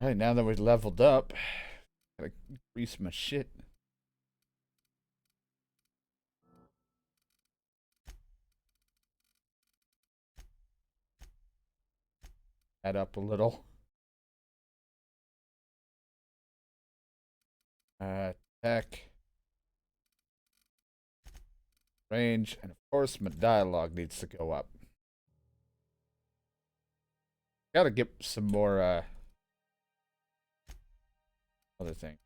Alright, now that we leveled up, gotta increase my shit. Add up a little. Attack. Range. And of course, my dialogue needs to go up. Gotta get some more, other thing.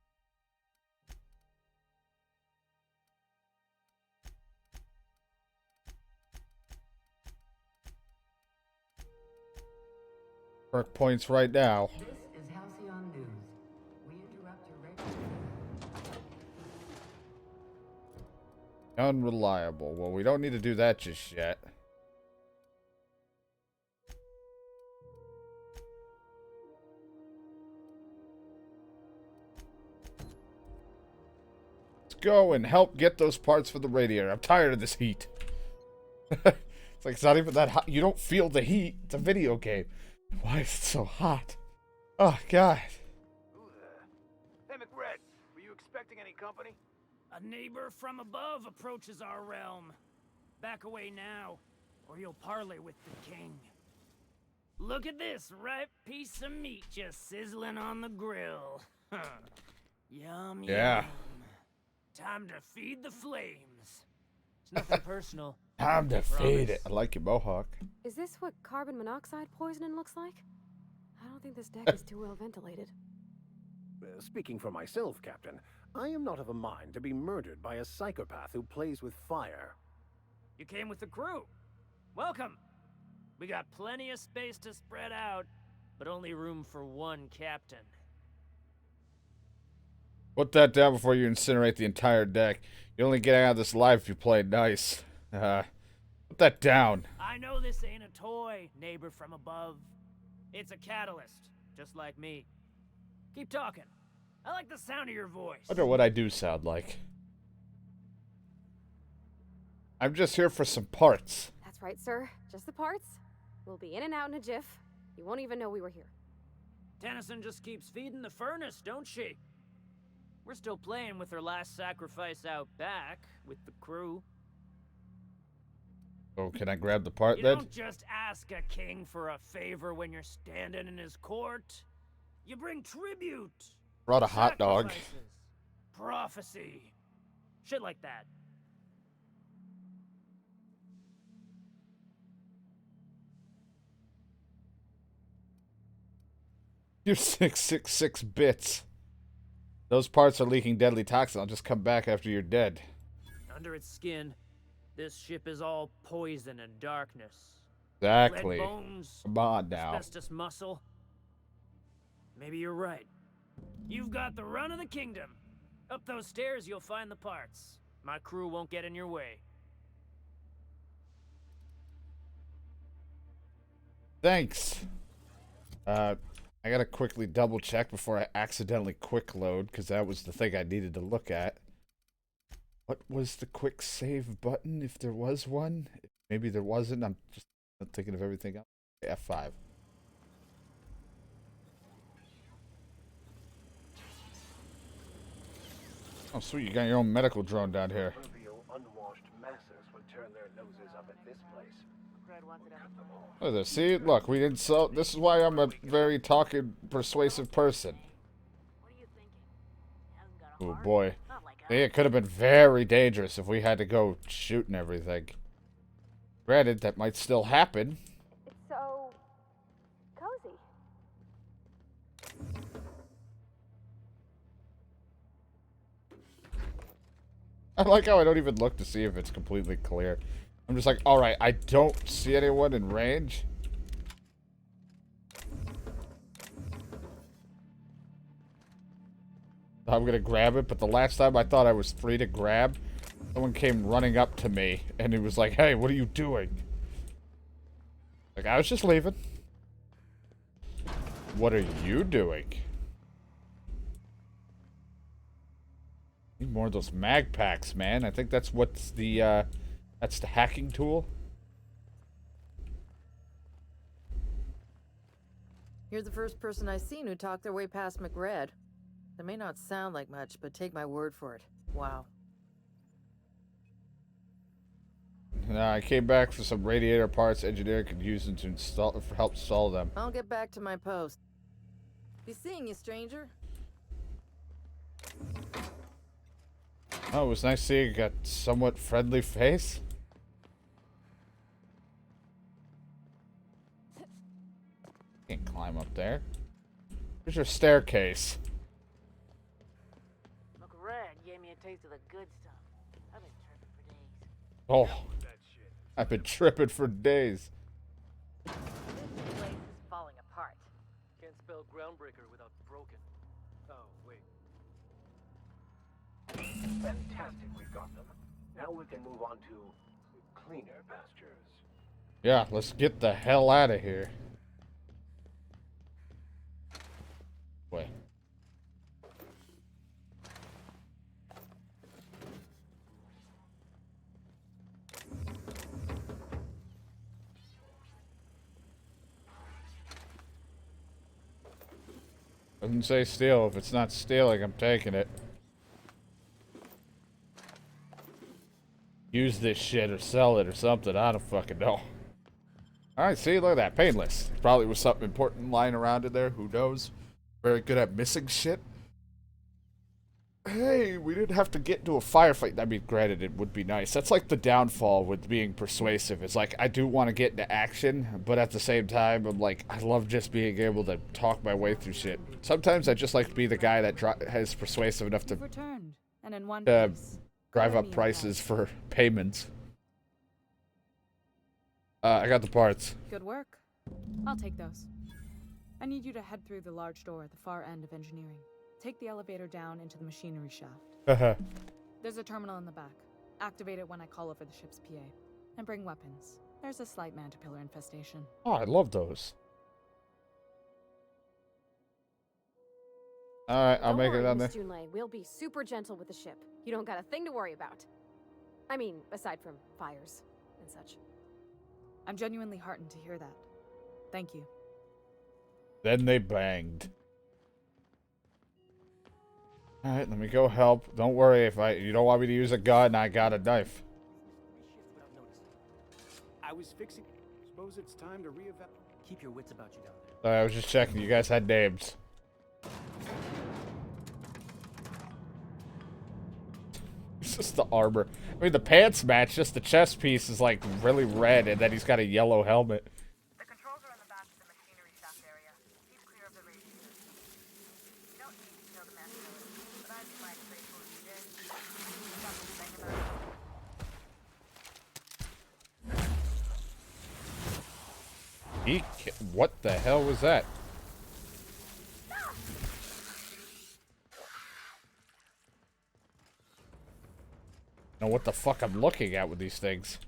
Perk points right now. This is Halcyon News. We interrupt your regular. Unreliable. Well, we don't need to do that just yet. Let's go and help get those parts for the radiator. I'm tired of this heat. It's like it's not even that hot. You don't feel the heat. It's a video game. Why is it so hot? Oh, God. Who the? Hey, McRed, were you expecting any company? A neighbor from above approaches our realm. Back away now, or you'll parley with the king. Look at this ripe piece of meat just sizzling on the grill. Yum, Yeah. yum. Time to feed the flames. It's nothing personal. Time to feed it. Promise. I like your mohawk. Is this what carbon monoxide poisoning looks like? I don't think this deck is too well ventilated. Speaking for myself, Captain, I am not of a mind to be murdered by a psychopath who plays with fire. You came with the crew. Welcome. We got plenty of space to spread out, but only room for one captain. Put that down before you incinerate the entire deck. You only get out of this alive if you play nice. Put that down. I know this ain't a toy, neighbor from above. It's a catalyst, just like me. Keep talking. I like the sound of your voice. I wonder what I do sound like. I'm just here for some parts. That's right, sir. Just the parts. We'll be in and out in a jiff. You won't even know we were here. Tennyson just keeps feeding the furnace, don't she? We're still playing with her last sacrifice out back with the crew. Oh, can I grab the part You then? don't just ask a king for a favor when you're standing in his court. You bring tribute. Brought a hot dog. Sacrifices, prophecy. Shit like that. You're 666 bits. Those parts are leaking deadly toxin. I'll just come back after you're dead. Under its skin, this ship is all poison and darkness. Exactly. Lead bones, Come on now. asbestos muscle. Maybe you're right. You've got the run of the kingdom. Up those stairs, you'll find the parts. My crew won't get in your way. Thanks. I gotta quickly double check before I accidentally quick load, because that was the thing I needed to look at. What was the quick save button, if there was one? Maybe there wasn't. I'm just not thinking of everything else. F5. Oh, sweet. You got your own medical drone down here. Proverbial unwashed masses would turn their noses up at this place. Oh, there. See? Look, we didn't sell. This is why I'm a very talking, persuasive person. Oh, boy. Yeah, it could have been very dangerous if we had to go shooting everything. Granted, that might still happen. It's so cozy. I like how I don't even look to see if it's completely clear. I'm just like, alright, I don't see anyone in range. I'm gonna grab it, but the last time I thought I was free to grab, someone came running up to me, and he was like, hey, what are you doing? Like, I was just leaving. What are you doing? Need more of those mag packs, man. I think that's what's the, that's the hacking tool. You're the first person I've seen who talked their way past McRed. That may not sound like much, but take my word for it. Wow. I came back for some radiator parts. Engineer could use them to help install them. I'll get back to my post. Be seeing you, stranger. Oh, it was nice seeing a somewhat friendly face. Can't climb up there. Here's your staircase. McRed gave me a taste of the good stuff. I've been tripping for days. Oh, That shit. I've been tripping for days. This place is falling apart. Can't spell groundbreaker without broken. Oh, wait. Fantastic, we've got them. Now we can move on to cleaner pastures. Yeah, let's get the hell out of here. Wait. Doesn't say steal. If it's not stealing, I'm taking it. Use this shit or sell it or something. I don't fucking know. Alright, see, look at that. Painless. Probably was something important lying around in there. Who knows? Very good at missing shit. Hey, we didn't have to get into a firefight. I mean, granted, it would be nice. That's like the downfall with being persuasive. It's like, I do want to get into action, but at the same time, I'm like, I love just being able to talk my way through shit. Sometimes I just like to be the guy that has persuasive enough to returned, and in one drive Call up me prices for payments. I got the parts. Good work. I'll take those. I need you to head through the large door at the far end of engineering. Take the elevator down into the machinery shaft. There's a terminal in the back. Activate it when I call over the ship's PA. And bring weapons. There's a slight man-to-pillar infestation. Oh, I love those. Alright, I'll Don't make worry, it down there. Miss Junlei. We'll be super gentle with the ship. You don't got a thing to worry about. I mean, aside from fires and such. I'm genuinely heartened to hear that. Thank you. Then they banged. Alright, let me go help. Don't worry, if you don't want me to use a gun, I got a knife. I was fixing. Suppose it's time to reevaluate. Keep your wits about you down there. Sorry, I was just checking. You guys had names. It's just the armor. I mean, the pants match, just the chest piece is like really red, and then he's got a yellow helmet. The controls are in the back of the machinery shaft area. Keep clear of the radiators. You don't need to kill the master, but I'd be mighty grateful if you did. Something to think about. What the hell was that? Know what the fuck I'm looking at with these things.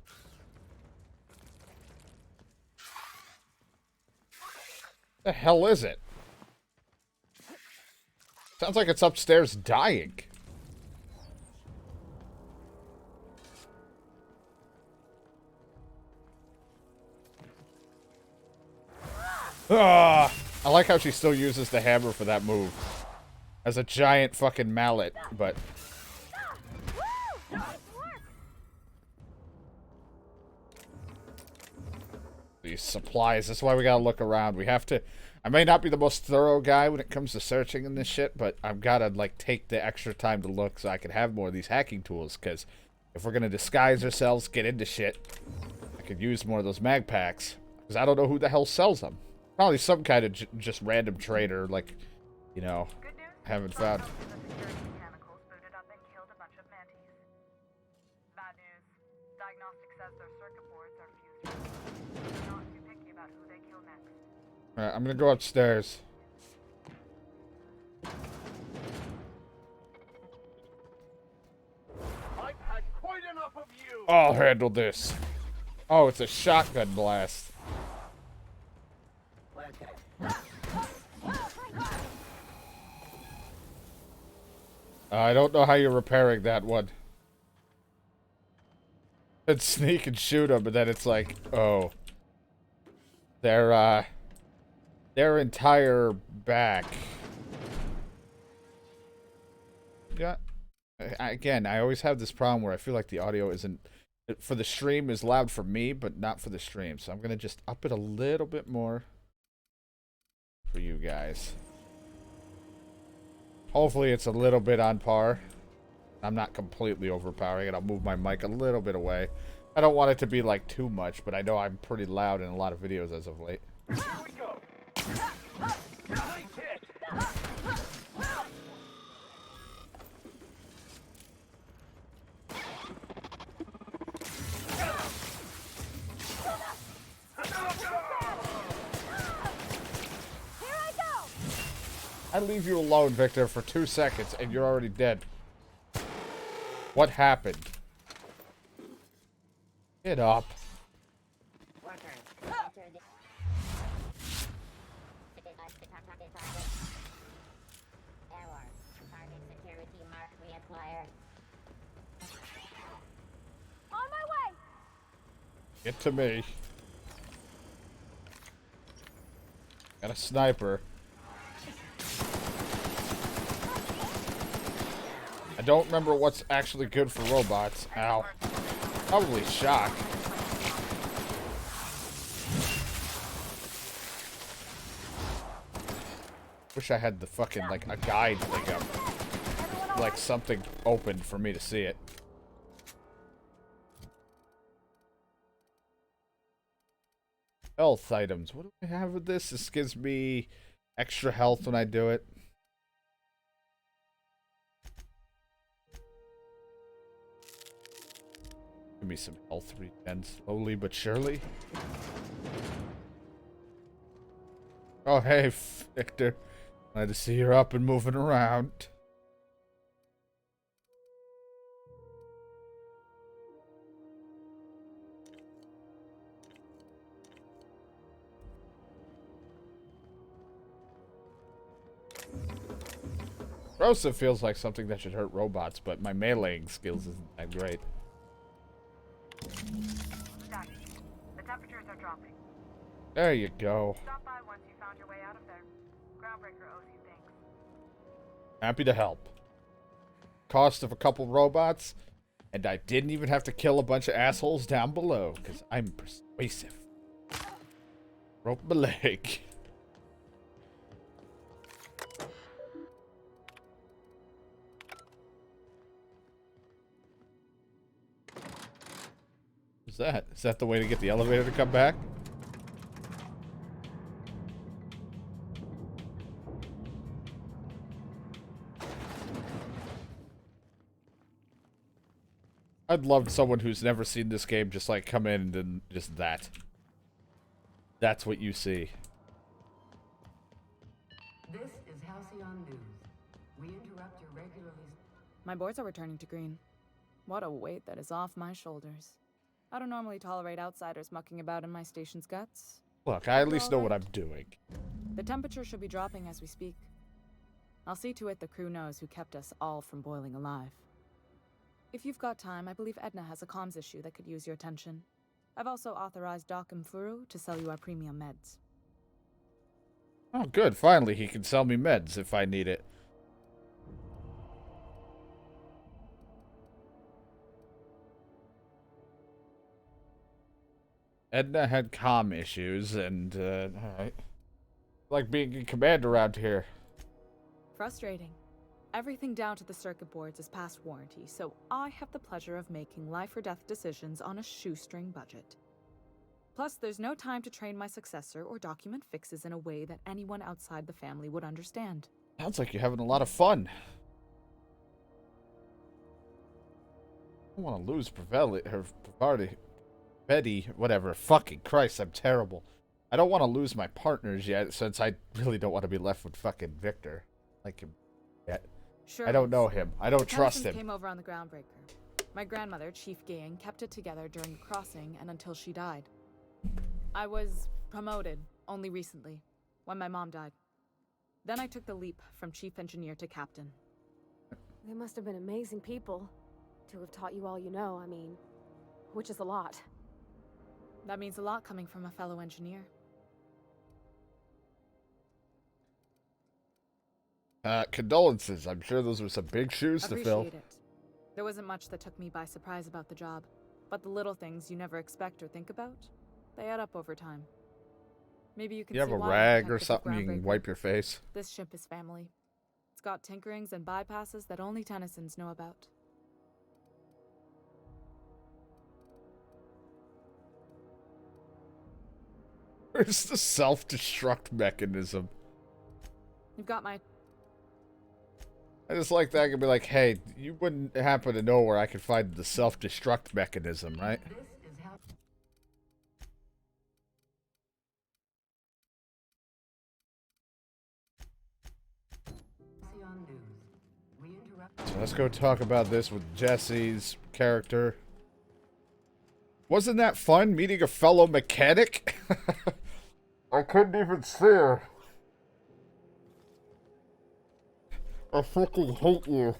The hell is it? Sounds like it's upstairs dying. Ah, I like how she still uses the hammer for that move. As a giant fucking mallet, but... These supplies, that's why we gotta look around. We have to... I may not be the most thorough guy when it comes to searching in this shit, but I've gotta, like, take the extra time to look so I can have more of these hacking tools, because if we're gonna disguise ourselves, get into shit, I could use more of those mag packs, because I don't know who the hell sells them. Probably some kind of just random trader, like, you know, haven't found. The security mechanicals booted up and killed a bunch of mantis. Bad news. Diagnostic says their circuit boards are fused. They're not too picky about who they kill next. Alright, I'm gonna go upstairs. I've had quite enough of you! I'll handle this. Oh, it's a shotgun blast. I don't know how you're repairing that one. It's sneak and shoot them, and then it's like, oh. They're their entire back. Yeah. Again, I always have this problem where I feel like the audio isn't for the stream is loud for me, but not for the stream. So I'm gonna just up it a little bit more for you guys. Hopefully it's a little bit on par. I'm not completely overpowering it. I'll move my mic a little bit away. I don't want it to be like too much, but I know I'm pretty loud in a lot of videos as of late. Here we go. Nice hit. I leave you alone, Victor, for 2 seconds, and you're already dead. What happened? Get up. On my way! Get to me. Got a sniper. I don't remember what's actually good for robots. Ow. Probably shock. Wish I had the fucking, like, a guide thing up. Like, something open for me to see it. Health items. What do I have with this? This gives me extra health when I do it. Give me some health regen slowly but surely. Oh, hey, Victor. Glad to see you're up and moving around. Rosa feels like something that should hurt robots, but my meleeing skills isn't that great. Jackie, the temperatures are dropping. There you go. Stop by once you found your way out of there. Groundbreaker owes you thanks. Happy to help. Cost of a couple robots, and I didn't even have to kill a bunch of assholes down below, because I'm persuasive. Broke my leg. What's that? Is that the way to get the elevator to come back? I'd love someone who's never seen this game just like come in and then just that. That's what you see. This is Halcyon News. We interrupt your regularly... My boards are returning to green. What a weight that is off my shoulders. I don't normally tolerate outsiders mucking about in my station's guts. Look, I at least know what I'm doing. The temperature should be dropping as we speak. I'll see to it the crew knows who kept us all from boiling alive. If you've got time, I believe Edna has a comms issue that could use your attention. I've also authorized Doc and Furu to sell you our premium meds. Oh, good. Finally, he can sell me meds if I need it. Edna had comm issues, and, alright. Like being in command around here. Frustrating. Everything down to the circuit boards is past warranty, so I have the pleasure of making life-or-death decisions on a shoestring budget. Plus, there's no time to train my successor or document fixes in a way that anyone outside the family would understand. Sounds like you're having a lot of fun. I don't want to lose Betty, whatever. Fucking Christ, I'm terrible. I don't want to lose my partners yet, since I really don't want to be left with fucking Victor. Like him yet. Sure. I don't know him. I don't trust him. Came over on the Groundbreaker. My grandmother, Chief Gang, kept it together during the crossing and until she died. I was promoted only recently, when my mom died. Then I took the leap from chief engineer to captain. They must have been amazing people to have taught you all you know, I mean, which is a lot. That means a lot coming from a fellow engineer. Condolences. I'm sure those were some big shoes to fill. Appreciate it. There wasn't much that took me by surprise about the job, but the little things you never expect or think about, they add up over time. Maybe you can You have see a why I'm rag or protective of something you can Groundbreaker. wipe your face? This ship is family. It's got tinkerings and bypasses that only Tennysons know about. Where's the self-destruct mechanism? You've got my... I just like that. I could be like, hey, you wouldn't happen to know where I could find the self-destruct mechanism, right? This is how. News. We interrupt. So let's go talk about this with Jesse's character. Wasn't that fun, meeting a fellow mechanic? I couldn't even see her. I fucking hate you.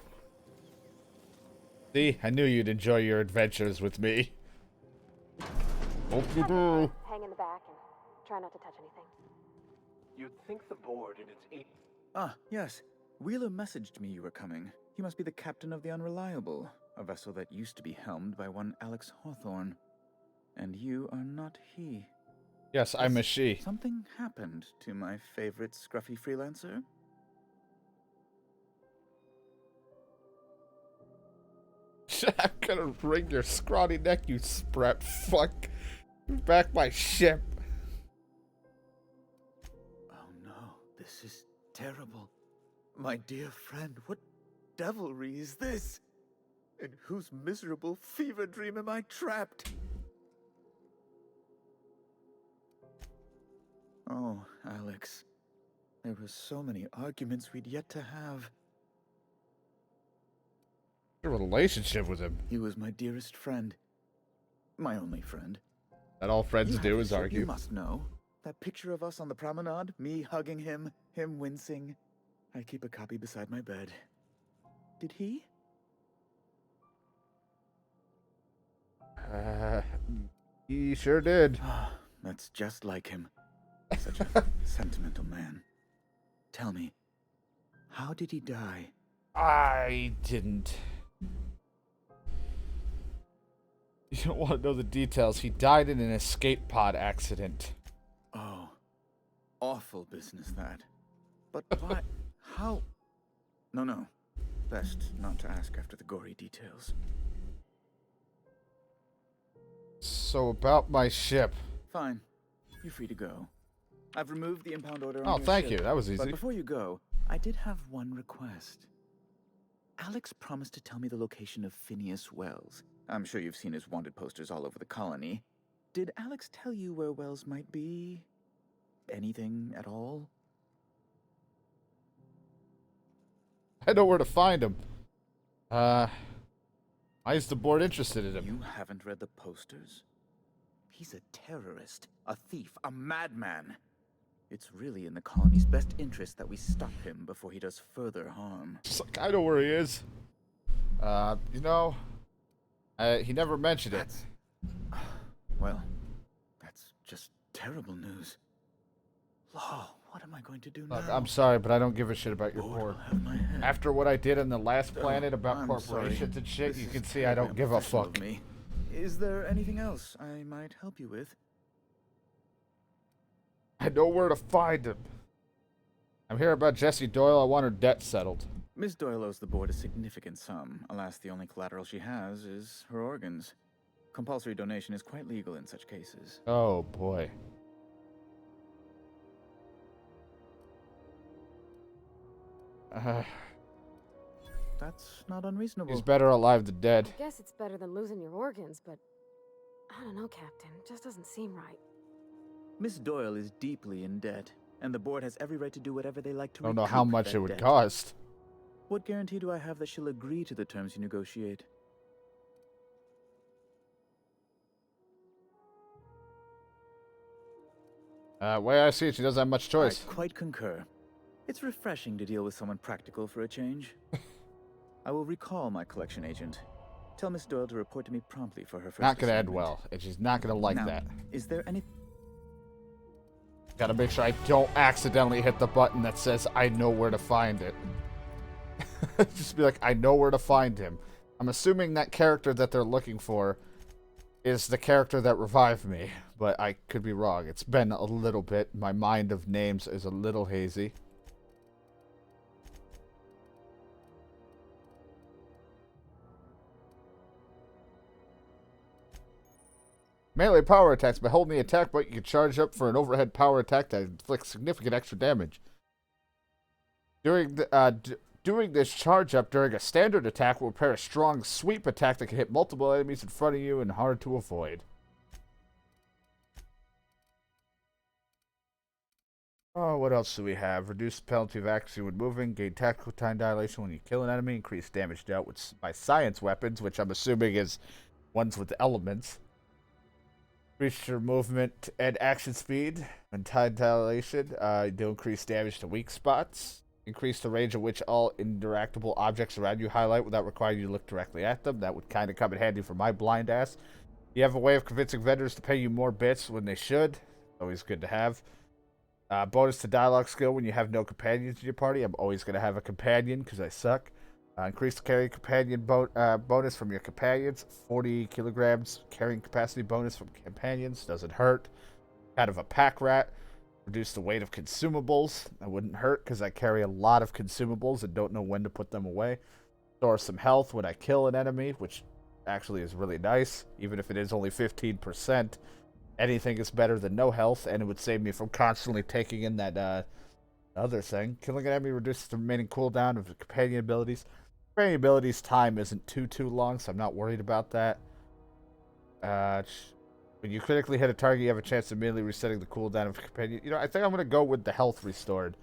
See, I knew you'd enjoy your adventures with me. Hope you do. Hang in the back and try not to touch anything. You'd think the board in its Ah, yes. Wheeler messaged me you were coming. He must be the captain of the Unreliable, a vessel that used to be helmed by one Alex Hawthorne. And you are not he. Yes, I'm a she. Something happened to my favorite scruffy freelancer? I'm gonna wring your scrawny neck, you sprat fuck. Back my ship. Oh no, this is terrible. My dear friend, what devilry is this? In whose miserable fever dream am I trapped? Oh, Alex. There were so many arguments we'd yet to have. Your relationship with him. He was my dearest friend. My only friend. That all friends You do have is the ship, argue. You must know. That picture of us on the promenade, me hugging him, him wincing. I keep a copy beside my bed. Did he? He sure did. That's just like him. Such a sentimental man. Tell me, how did he die? I didn't. You don't want to know the details. He died in an escape pod accident. Oh, awful business that. But why? How? No. Best not to ask after the gory details. So about my ship. Fine. You're free to go. I've removed the impound order on Oh, your thank ship. you. That was easy. But before you go, I did have one request. Alex promised to tell me the location of Phineas Wells. I'm sure you've seen his wanted posters all over the colony. Did Alex tell you where Wells might be? Anything at all? I know where to find him. Why is the board interested in him? You haven't read the posters? He's a terrorist, a thief, a madman. It's really in the colony's best interest that we stop him before he does further harm. Just like, I know where he is. You know, he never mentioned it. Well, that's just terrible news. Law, what am I going to do now? Look, I'm sorry, but I don't give a shit about your Lord, board. I'll have my head. After what I did on the last Oh, planet about I'm corporations sorry. and shit, This you is can see I don't give a unprofessional fuck. of me. Is there anything else I might help you with? I know where to find him. I'm here about Jessie Doyle. I want her debt settled. Miss Doyle owes the board a significant sum. Alas, the only collateral she has is her organs. Compulsory donation is quite legal in such cases. Oh, boy. That's not unreasonable. He's better alive than dead. I guess it's better than losing your organs, but I don't know, Captain. It just doesn't seem right. Miss Doyle is deeply in debt, and the board has every right to do whatever they like to I don't know how recoup much that it would debt. cost. What guarantee do I have that she'll agree to the terms you negotiate? Way I see it, she doesn't have much choice. I quite concur. It's refreshing to deal with someone practical for a change. I will recall my collection agent. Tell Miss Doyle to report to me promptly for her first Not gonna end assignment. well, and she's not gonna like Now, that. Is there any... Gotta make sure I don't accidentally hit the button that says I know where to find it. Just be like, I know where to find him. I'm assuming that character that they're looking for is the character that revived me, but I could be wrong. It's been a little bit. My mind of names is a little hazy. Melee power attacks. By holding the attack button, you can charge up for an overhead power attack that inflicts significant extra damage. Doing this charge up during a standard attack will prepare a strong sweep attack that can hit multiple enemies in front of you and hard to avoid. Oh, what else do we have? Reduce the penalty of accuracy when moving, gain tactical time dilation when you kill an enemy, increase damage dealt by science weapons, which I'm assuming is ones with elements. Increase your movement and action speed and time dilation. Do increase damage to weak spots. Increase the range at which all interactable objects around you highlight without requiring you to look directly at them. That would kind of come in handy for my blind ass. You have a way of convincing vendors to pay you more bits when they should. Always good to have. Bonus to dialogue skill when you have no companions in your party. I'm always going to have a companion because I suck. Increase the carrying companion bonus from your companions. 40 kilograms carrying capacity bonus from companions. Doesn't hurt. Kind of a pack rat. Reduce the weight of consumables. That wouldn't hurt because I carry a lot of consumables and don't know when to put them away. Store some health when I kill an enemy, which actually is really nice. Even if it is only 15%. Anything is better than no health, and it would save me from constantly taking in that other thing. Killing an enemy reduces the remaining cooldown of the companion abilities. Companion abilities time isn't too long, so I'm not worried about that. When you critically hit a target, you have a chance of immediately resetting the cooldown of the companion. You know, I think I'm going to go with the health restored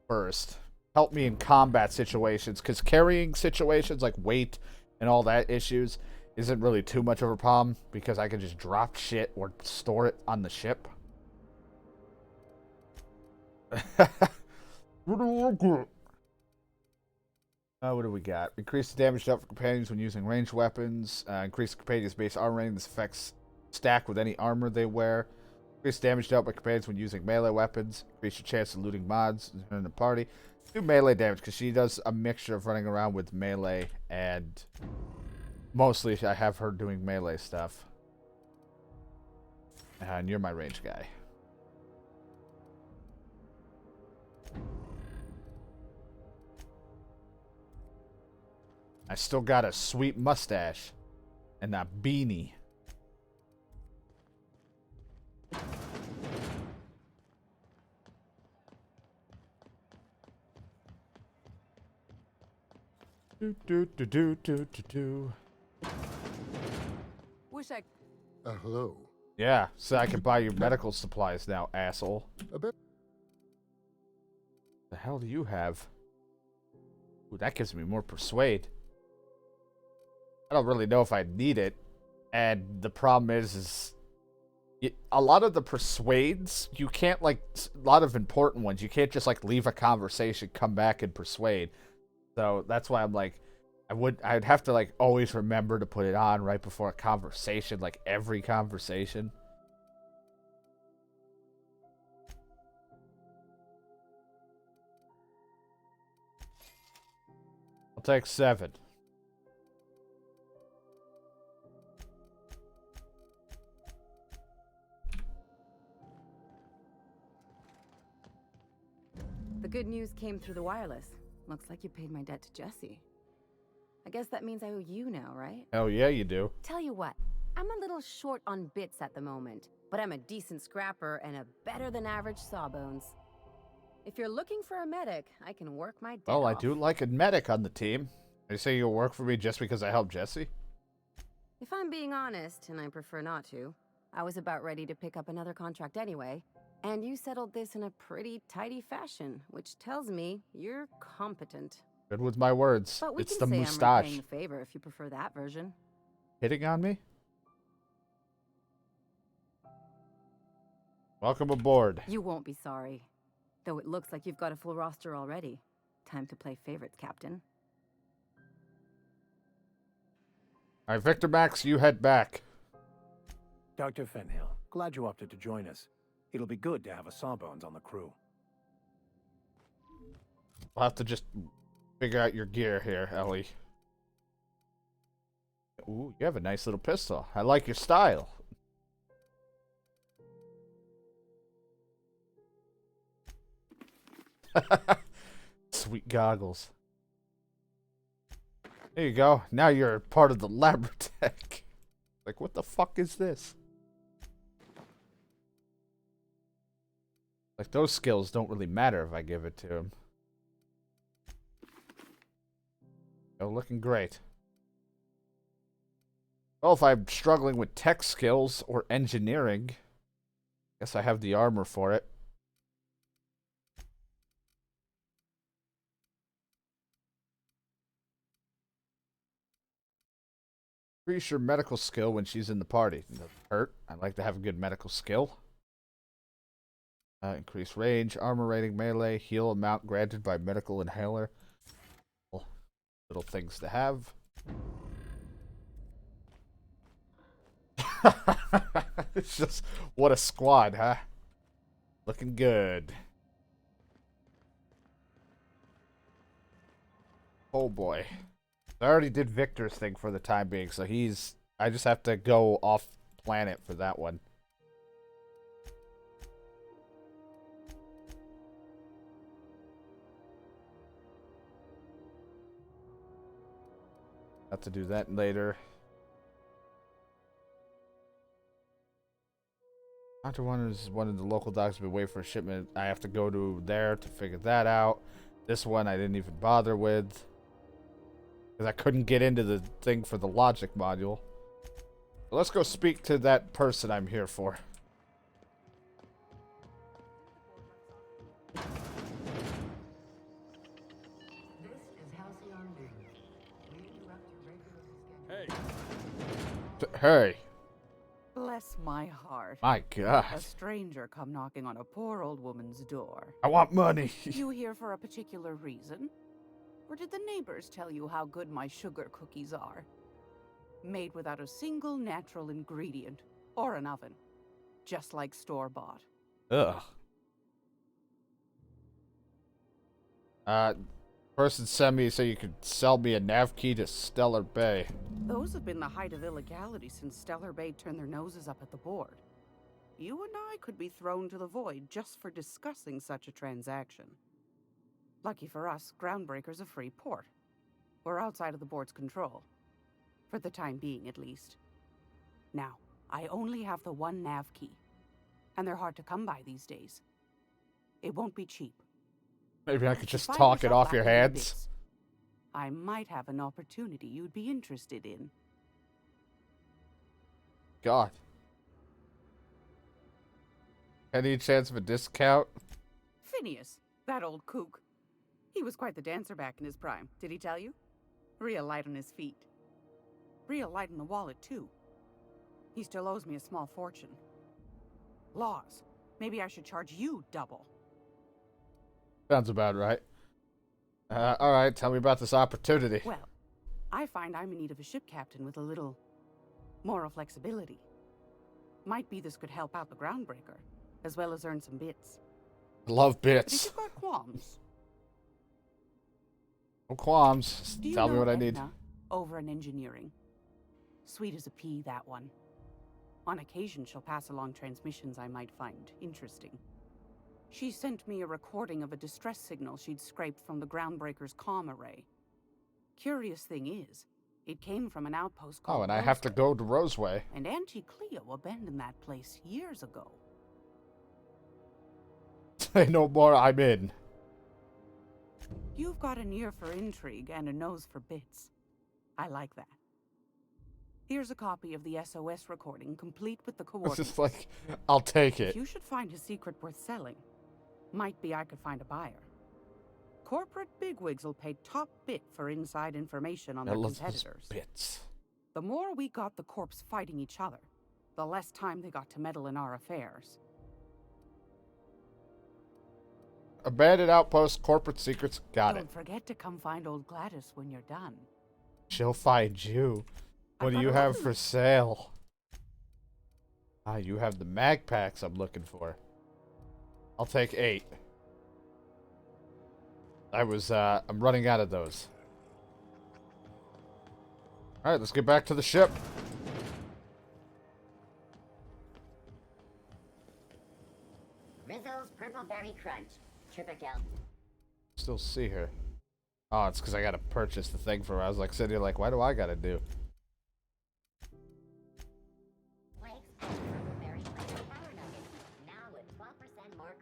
first. Help me in combat situations, because carrying situations like weight and all that issues isn't really too much of a problem, because I can just drop shit or store it on the ship. What do we got? Increase the damage dealt for companions when using ranged weapons. Increase the companions' base armor rating. This affects stack with any armor they wear. Increase damage dealt by companions when using melee weapons. Increase your chance of looting mods in the party. Do melee damage, because she does a mixture of running around with melee and... Mostly, I have her doing melee stuff. And you're my range guy. I still got a sweet mustache. And that beanie. Do do do do do do do. Wish I... hello. Yeah, so I can buy you medical supplies now, asshole. The hell do you have? Ooh, that gives me more persuade. I don't really know if I need it. And the problem is a lot of the persuades, you can't, like, a lot of important ones, you can't just, like, leave a conversation, come back and persuade. So that's why I'm like, I'd have to, like, always remember to put it on right before a conversation, like every conversation. I'll take 7. The good news came through the wireless. Looks like you paid my debt to Jesse. I guess that means I owe you now, right? Oh, yeah, you do. Tell you what, I'm a little short on bits at the moment, but I'm a decent scrapper and a better than average sawbones. If you're looking for a medic, I can work my debt Well, I off. do like a medic on the team. Are you saying you'll work for me just because I helped Jesse? If I'm being honest, and I prefer not to, I was about ready to pick up another contract anyway, and you settled this in a pretty tidy fashion, which tells me you're competent. Good with my words. But we It's can the say mustache. I'm repaying the favor if you prefer that version. Hitting on me? Welcome aboard. You won't be sorry. Though it looks like you've got a full roster already. Time to play favorites, Captain. All right, Victor Max, you head back. Dr. Fenhill, glad you opted to join us. It'll be good to have a Sawbones on the crew. I'll have to just figure out your gear here, Ellie. Ooh, you have a nice little pistol. I like your style. Sweet goggles. There you go. Now you're part of the Labratech. Like, what the fuck is this? Like, those skills don't really matter if I give it to him. Oh, looking great. Well, if I'm struggling with tech skills or engineering, guess I have the armor for it. Increase your medical skill when she's in the party. Doesn't hurt. I like to have a good medical skill. Increase range, armor rating, melee, heal amount granted by medical inhaler. Little things to have. It's just, what a squad, huh? Looking good. Oh boy. I already did Victor's thing for the time being, so I just have to go off planet for that one. Have to do that later. After one is one of the local docks been waiting for a shipment. I have to go to there to figure that out. This one I didn't even bother with. Because I couldn't get into the thing for the logic module. So let's go speak to that person I'm here for. Hey. Bless my heart. My God. A stranger come knocking on a poor old woman's door. I want money. You here for a particular reason? Or did the neighbors tell you how good my sugar cookies are? Made without a single natural ingredient or an oven. Just like store-bought. Ugh. Person sent me so you could sell me a nav key to Stellar Bay. Those have been the height of illegality since Stellar Bay turned their noses up at the board. You and I could be thrown to the void just for discussing such a transaction. Lucky for us, Groundbreaker's a free port. We're outside of the board's control. For the time being, at least. Now, I only have the one nav key. And they're hard to come by these days. It won't be cheap. Maybe I could just talk it off your hands. I might have an opportunity you'd be interested in. God. Any chance of a discount? Phineas, that old kook. He was quite the dancer back in his prime, did he tell you? Real light on his feet. Real light in the wallet, too. He still owes me a small fortune. Laws. Maybe I should charge you double. Sounds about right. Alright, tell me about this opportunity. Well, I find I'm in need of a ship captain with a little moral flexibility. Might be this could help out the Groundbreaker, as well as earn some bits. Love But if bits. you've got qualms... No qualms. Just Do you tell me know what I need. Edna over in engineering? Sweet as a pea, that one. On occasion, she'll pass along transmissions I might find interesting. She sent me a recording of a distress signal she'd scraped from the Groundbreaker's comm array. Curious thing is, it came from an outpost called Oh, and I have to go to Roseway. And Auntie Cleo abandoned that place years ago. Say no more, I'm in. You've got an ear for intrigue and a nose for bits. I like that. Here's a copy of the SOS recording, complete with the It's coordinates. just like, I'll take it. If you should find his secret worth selling, might be I could find a buyer. Corporate bigwigs will pay top bit for inside information on their competitors. Bits. The more we got the corps fighting each other, the less time they got to meddle in our affairs. Abandoned outpost, corporate secrets, got it. Don't forget to come find old Gladys when you're done. She'll find you. What do you have for sale? Ah, you have the mag packs I'm looking for. I'll take 8. I'm running out of those. Alright, let's get back to the ship. Rizzo's Purple Berry Crunch. Triple. Still see her. Oh, it's because I gotta purchase the thing for her. I was like sitting here like, why do I gotta do?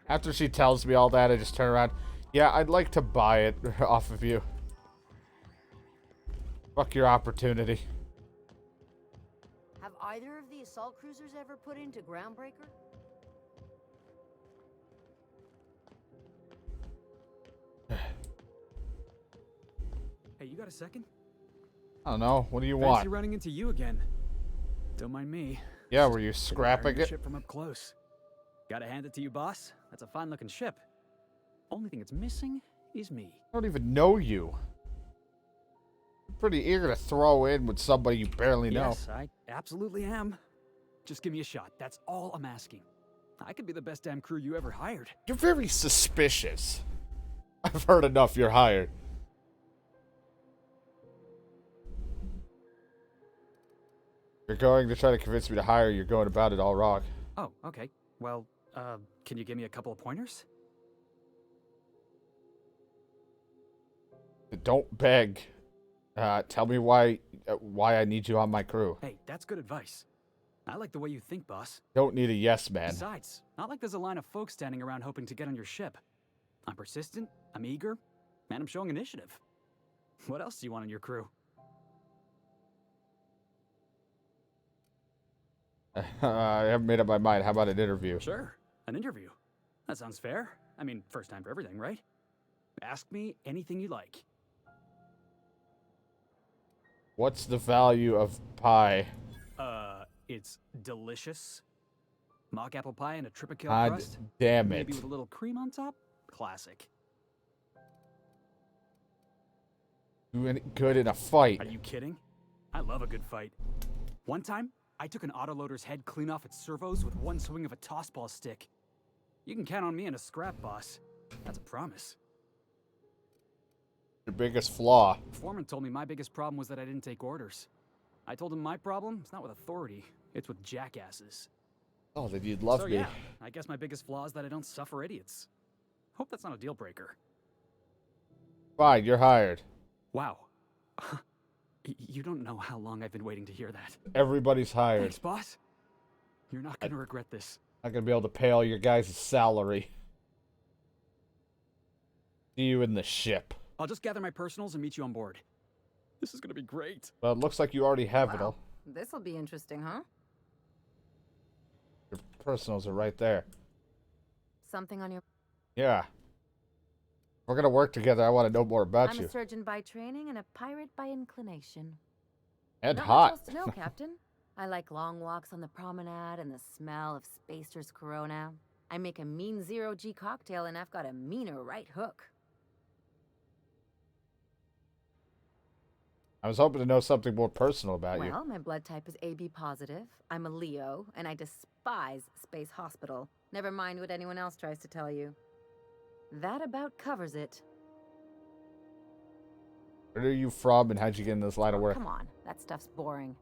After she tells me all that, I just turn around. Yeah, I'd like to buy it off of you. Fuck your opportunity. Have either of the assault cruisers ever put into Groundbreaker? Hey, you got a second? I don't know. What do you Fancy want? running into you again. Don't mind me. Yeah, were you Been scrapping admiring the it? ship from up close. Gotta hand it to you, boss. That's a fine-looking ship. Only thing it's missing is me. I don't even know you. I'm pretty eager to throw in with somebody you barely know. Yes, I absolutely am. Just give me a shot. That's all I'm asking. I could be the best damn crew you ever hired. You're very suspicious. I've heard enough. You're hired. You're going to try to convince me to hire you. You're going about it all wrong. Oh, okay. Well, can you give me a couple of pointers? Don't beg. Tell me why I need you on my crew. Hey, that's good advice. I like the way you think, boss. Don't need a yes man. Besides, not like there's a line of folks standing around hoping to get on your ship. I'm persistent, I'm eager, and I'm showing initiative. What else do you want in your crew? I haven't made up my mind. How about an interview? Sure, an interview. That sounds fair. I mean, first time for everything, right? Ask me anything you like. What's the value of pie? It's delicious. Mock apple pie and a triple God crust. damn it. Maybe with a little cream on top. Classic. Do any good in a fight? Are you kidding? I love a good fight. One time, I took an autoloader's head clean off its servos with one swing of a tossball stick. You can count on me in a scrap, boss. That's a promise. Your biggest flaw? The foreman told me my biggest problem was that I didn't take orders. I told him my problem is not with authority, it's with jackasses. Oh, then you'd love me. Yeah, I guess my biggest flaw is that I don't suffer idiots. Hope that's not a deal breaker. Fine, you're hired. Wow. You don't know how long I've been waiting to hear that. Everybody's hired. Thanks, boss. You're not gonna regret this. I'm not gonna be able to pay all your guys' salary. See you in the ship. I'll just gather my personals and meet you on board. This is gonna be great. Well, it looks like you already have it all. This'll be interesting, huh? Your personals are right there. Something on your... Yeah. If we're gonna work together, I want to know more about I'm you. a surgeon by training and a pirate by inclination. And Not hot. much else to know, Captain. I like long walks on the promenade and the smell of Spacer's Corona. I make a mean zero-G cocktail and I've got a meaner right hook. I was hoping to know something more personal about you. Well, my blood type is AB positive. I'm a Leo, and I despise Space Hospital. Never mind what anyone else tries to tell you. That about covers it. Where are you from and how'd you get in this line of work? Come on, that stuff's boring.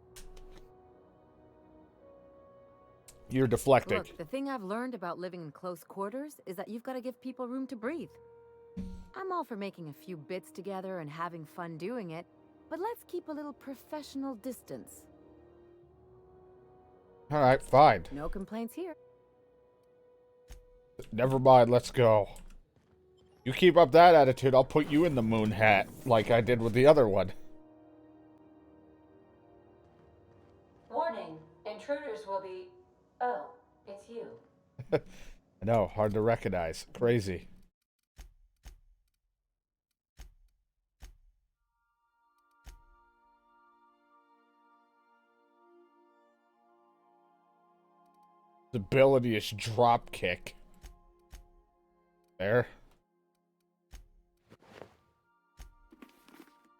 You're deflecting. Look, the thing I've learned about living in close quarters is that you've got to give people room to breathe. I'm all for making a few bits together and having fun doing it, but let's keep a little professional distance. All right, fine. No complaints here. Never mind, let's go. You keep up that attitude, I'll put you in the moon hat, like I did with the other one. Warning, intruders will be... Oh, it's you. I know, hard to recognize. Crazy. His ability is drop kick. There.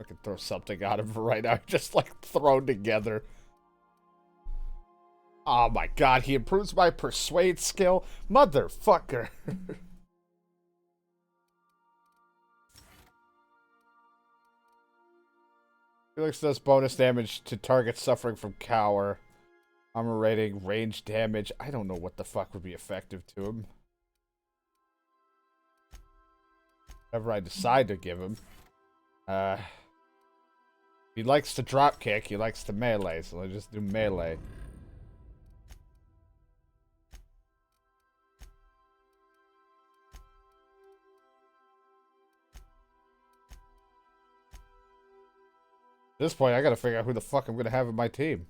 I could throw something out of him right now, just like thrown together. Oh my god, he improves my persuade skill? Motherfucker. Felix does bonus damage to targets suffering from cower. Armor rating, range damage. I don't know what the fuck would be effective to him. Whatever I decide to give him. He likes to drop kick, he likes to melee, so let's just do melee. At this point, I gotta figure out who the fuck I'm gonna have in my team.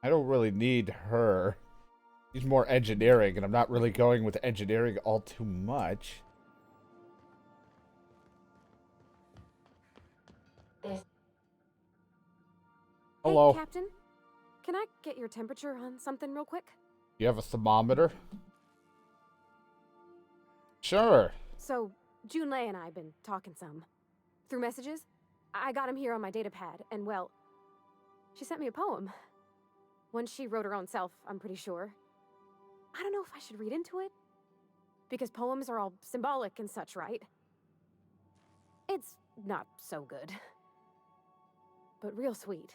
I don't really need her. She's more engineering, and I'm not really going with engineering all too much. Hello. Hey, Captain. Can I get your temperature on something real quick? You have a thermometer? Sure. So, Junlei and I have been talking some. Through messages. I got him here on my data pad, and well, she sent me a poem. One she wrote her own self, I'm pretty sure. I don't know if I should read into it. Because poems are all symbolic and such, right? It's not so good. But real sweet.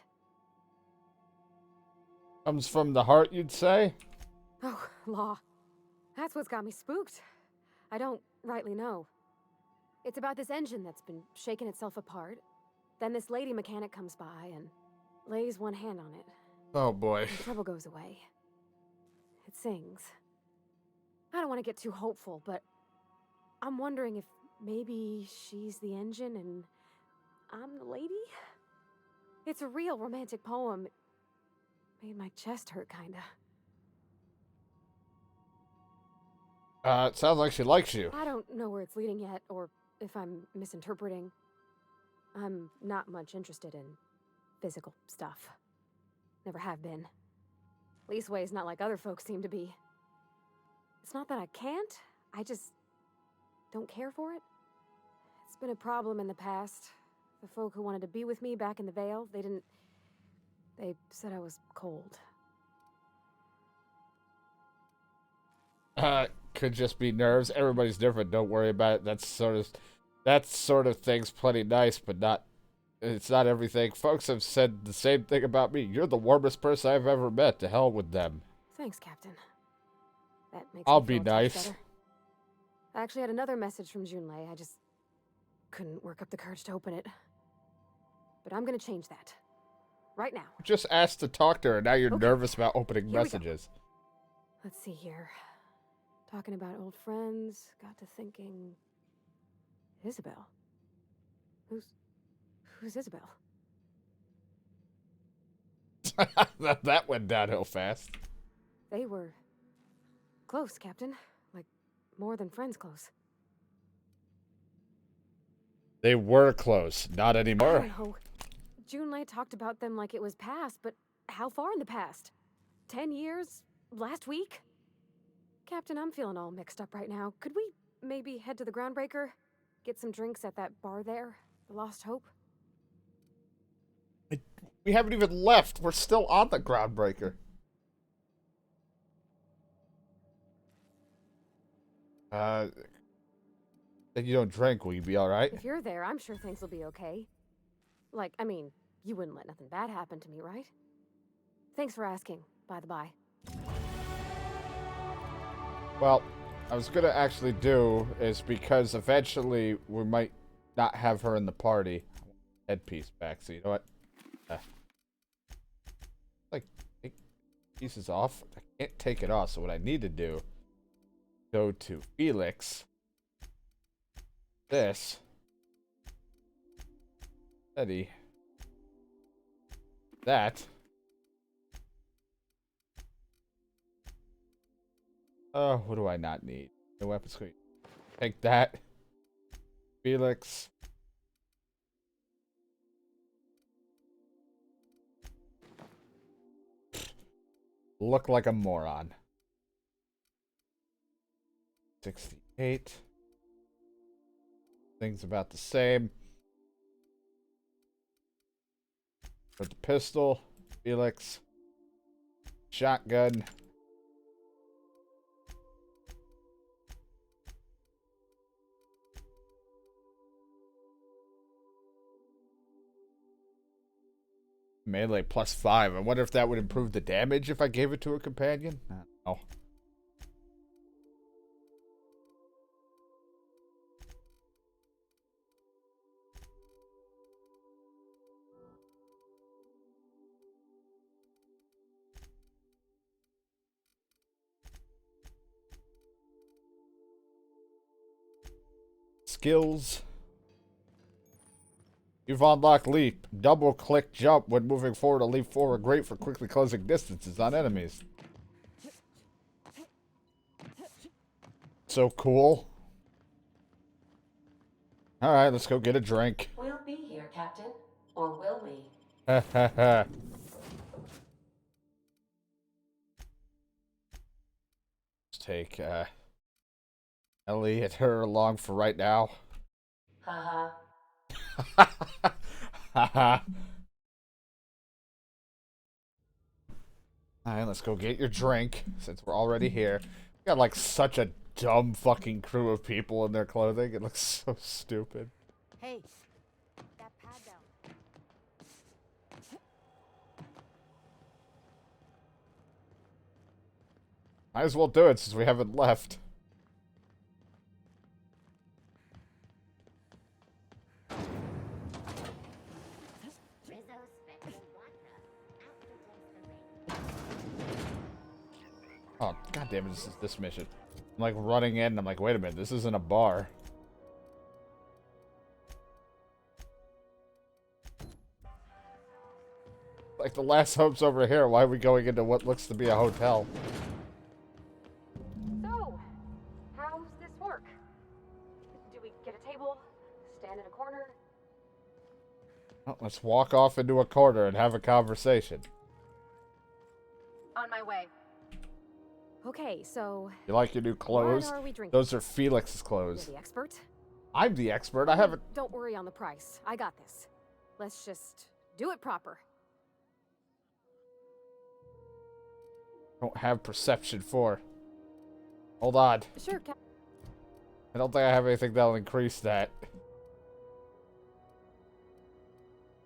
Comes from the heart, you'd say? Oh, law. That's what's got me spooked. I don't rightly know. It's about this engine that's been shaking itself apart. Then this lady mechanic comes by and lays one hand on it. Oh boy. The trouble goes away. It sings. I don't want to get too hopeful, but I'm wondering if maybe she's the engine and I'm the lady? It's a real romantic poem. Made my chest hurt, kinda. It sounds like she likes you. I don't know where it's leading yet, or if I'm misinterpreting. I'm not much interested in physical stuff. Never have been. Leastways not like other folks seem to be. It's not that I can't, I just don't care for it. It's been a problem in the past. The folk who wanted to be with me back in the Vale, they said I was cold. Could just be nerves. Everybody's different. Don't worry about it. That sort of thing's plenty nice, but not. It's not everything. Folks have said the same thing about me. You're the warmest person I've ever met. To hell with them. Thanks, Captain. That makes I'll me feel be a touch nice. better. I actually had another message from Junlei. I just couldn't work up the courage to open it. But I'm gonna change that. Right now. Just asked to talk to her. Now you're nervous about opening Here we go. messages. Let's see here. Talking about old friends, got to thinking... Isabel? Who's Isabel? That went downhill fast. They were... close, Captain. Like, more than friends close. They were close. Not I anymore. don't know. Junlei talked about them like it was past, but how far in the past? 10 years? Last week? Captain, I'm feeling all mixed up right now. Could we maybe head to the Groundbreaker? Get some drinks at that bar there? The Lost Hope? We haven't even left. We're still on the Groundbreaker. Then you don't drink. Will you be all right? If you're there, I'm sure things will be okay. Like, I mean, you wouldn't let nothing bad happen to me, right? Thanks for asking, by the by. Well, I was gonna actually do is because eventually we might not have her in the party. Headpiece back, so you know what? Like, take pieces off. I can't take it off, so what I need to do, go to Felix. This. Eddie. That. What do I not need? No weapon screen. Take that. Felix. Look like a moron. 68. Things about the same. With the pistol. Felix. Shotgun. Melee +5. I wonder if that would improve the damage if I gave it to a companion. I don't know. Skills. You've unlocked Leap. Double click jump when moving forward to leap forward. Great for quickly closing distances on enemies. So cool. Alright, let's go get a drink. We'll be here, Captain. Or will we? Let's take Ellie and her along for right now. Haha. Haha. Alright, let's go get your drink, since we're already here. We got like such a dumb fucking crew of people in their clothing. It looks so stupid. Hey, that pad down. Might as well do it since we haven't left. Oh, god damn it, this is this mission. I'm like running in and I'm like, wait a minute, this isn't a bar. Like the last hope's over here, why are we going into what looks to be a hotel? So, how's this work? Do we get a table? Stand in a corner? Well, let's walk off into a corner and have a conversation. On my way. Okay, so... You like your new clothes? What are we drinking? Those are Felix's clothes. You're the expert? I'm the expert, I haven't... Don't worry on the price. I got this. Let's just do it proper. Don't have perception for. Hold on. Sure, Cap. I don't think I have anything that'll increase that.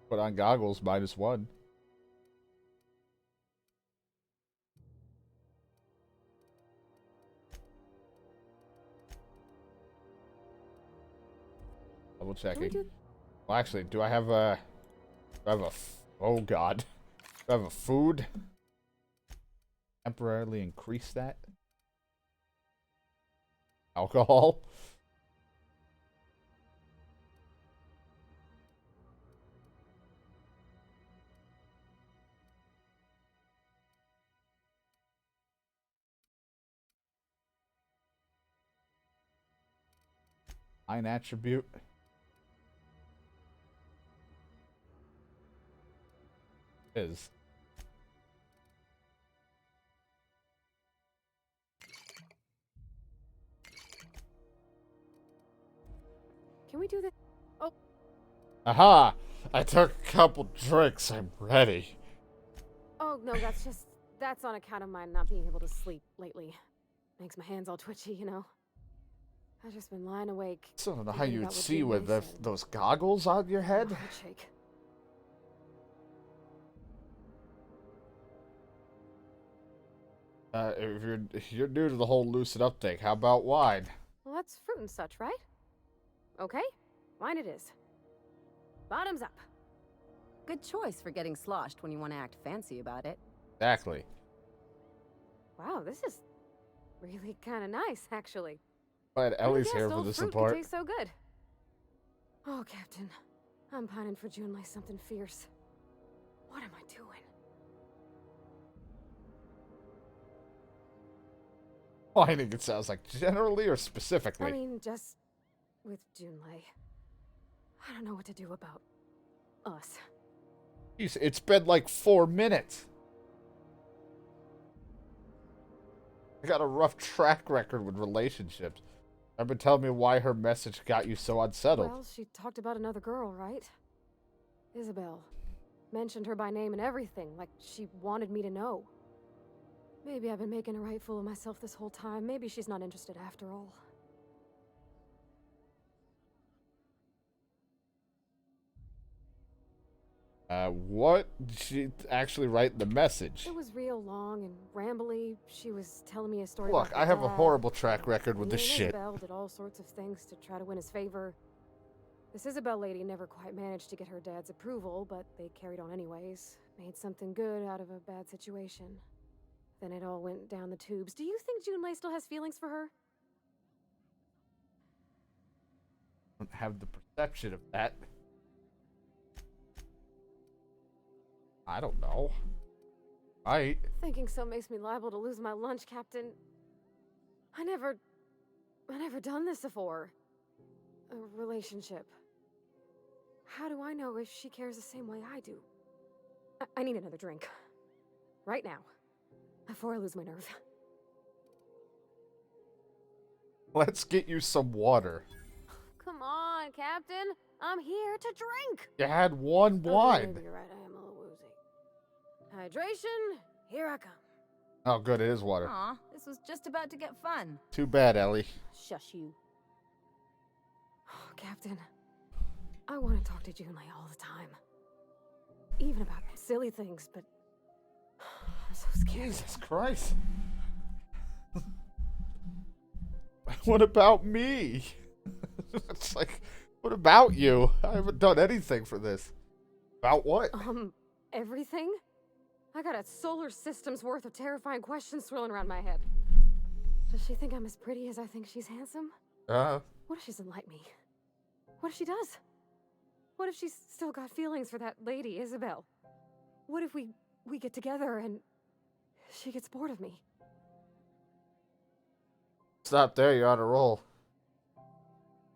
Put on goggles, -1. Double checking. Well, actually, do I have a... oh, God. Do I have a food? Temporarily increase that? Alcohol? Line attribute? Is. Can we do this? Oh. Aha! I took a couple drinks. I'm ready. Oh, no, that's on account of mine not being able to sleep lately. Makes my hands all twitchy, you know? I've just been lying awake. So I don't know how thinking you'd about what see Jane with said. those goggles on your head. My heart shake. If you're new to the whole loosen up thing, how about wine? Well, that's fruit and such, right? Okay, wine it is. Bottoms up. Good choice for getting sloshed when you want to act fancy about it. Exactly. Wow, this is really kind of nice, actually. Glad Ellie's Who'd have here guessed for old the fruit could support. taste so good. Oh, Captain, I'm pining for Junlei something fierce. What am I doing? Whining, it sounds like generally or specifically. I mean, just with Junlei. I don't know what to do about us. Jeez, it's been like 4 minutes. I got a rough track record with relationships. I've been telling me why her message got you so unsettled. Well, she talked about another girl, right? Isabel. Mentioned her by name and everything, like she wanted me to know. Maybe I've been making a right fool of myself this whole time. Maybe she's not interested after all. What did she actually write in the message? It was real long and rambly. She was telling me a story Look, about I her have a dad. horrible track record with Me this and shit. Isabel did all sorts of things to try to win his favor. This Isabel lady never quite managed to get her dad's approval, but they carried on anyways. Made something good out of a bad situation. Then it all went down the tubes. Do you think Junlei still has feelings for her? I don't have the perception of that. I don't know. Right. Thinking so makes me liable to lose my lunch, Captain. I never done this before. A relationship. How do I know if she cares the same way I do? I need another drink. Right now. Before I lose my nerve. Let's get you some water. Come on, Captain. I'm here to drink. You had one wine. Maybe you're right. I am a little woozy. Hydration. Here I come. Oh, good. It is water. Aw, this was just about to get fun. Too bad, Ellie. Shush you. Oh, Captain. I want to talk to Junlei all the time. Even about silly things, but I'm so scared. Jesus Christ. What about me? It's like, what about you? I haven't done anything for this. About what? Everything? I got a solar system's worth of terrifying questions swirling around my head. Does she think I'm as pretty as I think she's handsome? What if she doesn't like me? What if she does? What if she's still got feelings for that lady, Isabel? What if we get together and she gets bored of me? Stop there, you're on a roll.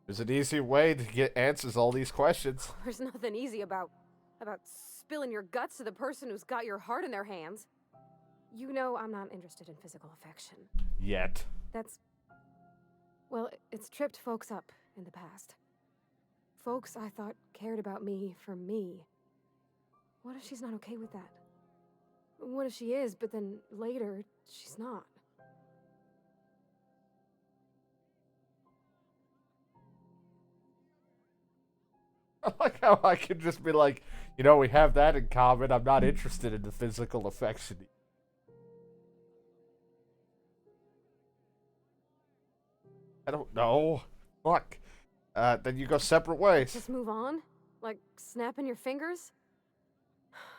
There's an easy way to get answers to all these questions. There's nothing easy about spilling your guts to the person who's got your heart in their hands. You know I'm not interested in physical affection. Yet. Well, it's tripped folks up in the past. Folks I thought cared about me for me. What if she's not okay with that? What if she is, but then later, she's not? I like how I can just be like, you know, we have that in common. I'm not interested in the physical affection. I don't know. Fuck. Then you go separate ways. Just move on? Like snapping your fingers?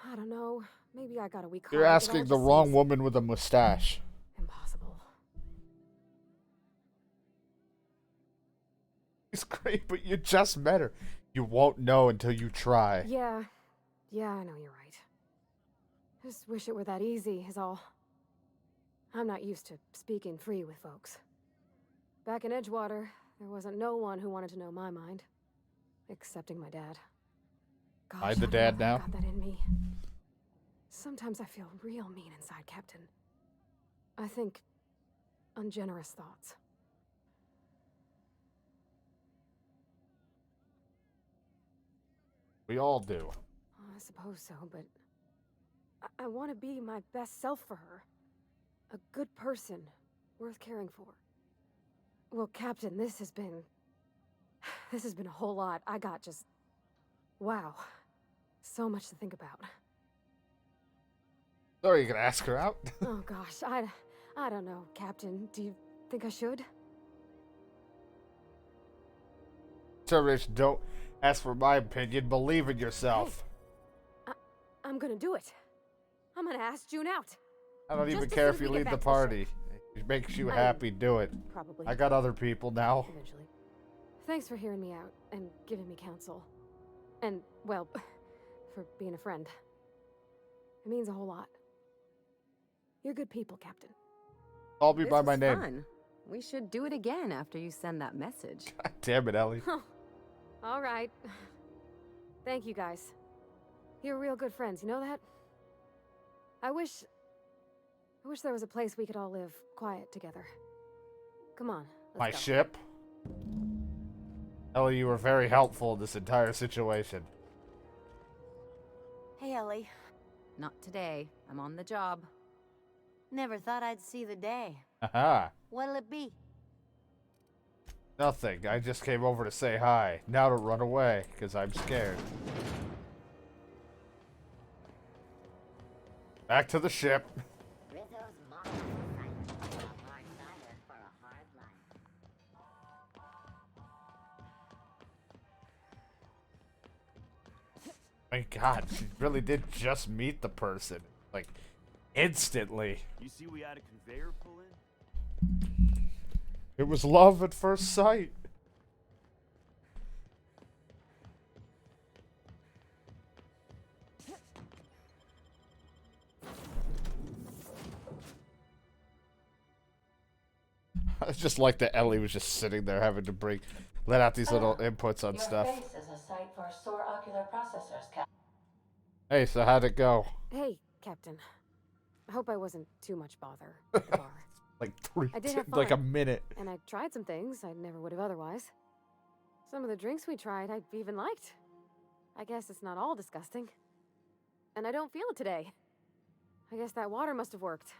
I don't know. Maybe I got a weak heart. You're asking the wrong woman with a mustache. Impossible. It's great, but you just met her. You won't know until you try. Yeah, I know you're right. Just wish it were that easy, is all. I'm not used to speaking free with folks. Back in Edgewater, there wasn't no one who wanted to know my mind. Excepting my dad. Gosh, I'm the dad now. I got that in me. Sometimes I feel real mean inside, Captain. I think ungenerous thoughts. We all do. I suppose so, but I want to be my best self for her. A good person, worth caring for. Well, Captain, this has been a whole lot. I got just... wow. So much to think about. So are you gonna ask her out? Oh gosh, I don't know, Captain. Do you think I should? So Rich, don't ask for my opinion. Believe in yourself. Hey, I'm gonna do it. I'm gonna ask June out. I don't Just even as care soon if as you we get leave the back to party. If it makes you happy, do it. Probably. I got other people now. Eventually. Thanks for hearing me out and giving me counsel. And, well, for being a friend. It means a whole lot. You're good people, Captain. Call me by This my was name. fun. We should do it again after you send that message. God damn it, Ellie. All right. Thank you, guys. You're real good friends, you know that? I wish there was a place we could all live quiet together. Come on, let's My go. ship? Ellie, you were very helpful in this entire situation. Hey, Ellie. Not today. I'm on the job. Never thought I'd see the day. Haha. What'll it be? Nothing. I just came over to say hi. Now to run away, because I'm scared. Back to the ship. My God, she really did just meet the person, like, instantly. You see we had a conveyor pull in? It was love at first sight. I just like that Ellie was just sitting there having to let out these little inputs on stuff. Your face is a site for sore ocular processors, Captain. Hey, so how'd it go? Hey, Captain. I hope I wasn't too much bother at the bar. Like I did have fun, like a minute. and I tried some things I never would have otherwise. Some of the drinks we tried I even liked. I guess it's not all disgusting. And I don't feel it today. I guess that water must have worked.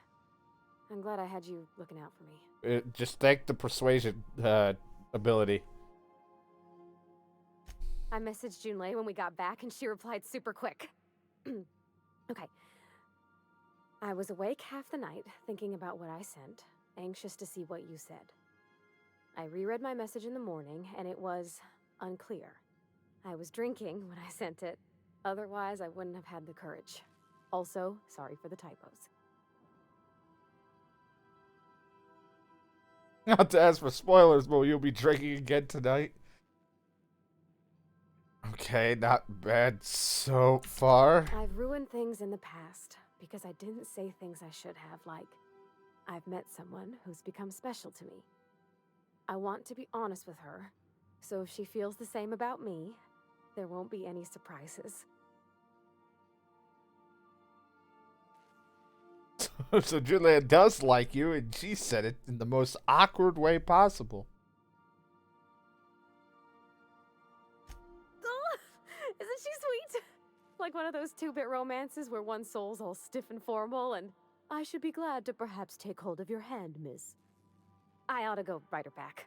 I'm glad I had you looking out for me. Just thank the persuasion ability. I messaged Junlei when we got back, and she replied super quick. Okay. I was awake half the night, thinking about what I sent, anxious to see what you said. I reread my message in the morning, and it was unclear. I was drinking when I sent it. Otherwise, I wouldn't have had the courage. Also, sorry for the typos. Not to ask for spoilers, but you'll be drinking again tonight. Okay, not bad so far. I've ruined things in the past because I didn't say things I should have, like, I've met someone who's become special to me. I want to be honest with her, so if she feels the same about me, there won't be any surprises. So Julia does like you, and she said it in the most awkward way possible. Isn't she sweet? Like one of those two-bit romances where one soul's all stiff and formal, and I should be glad to perhaps take hold of your hand, miss. I ought to go write her back.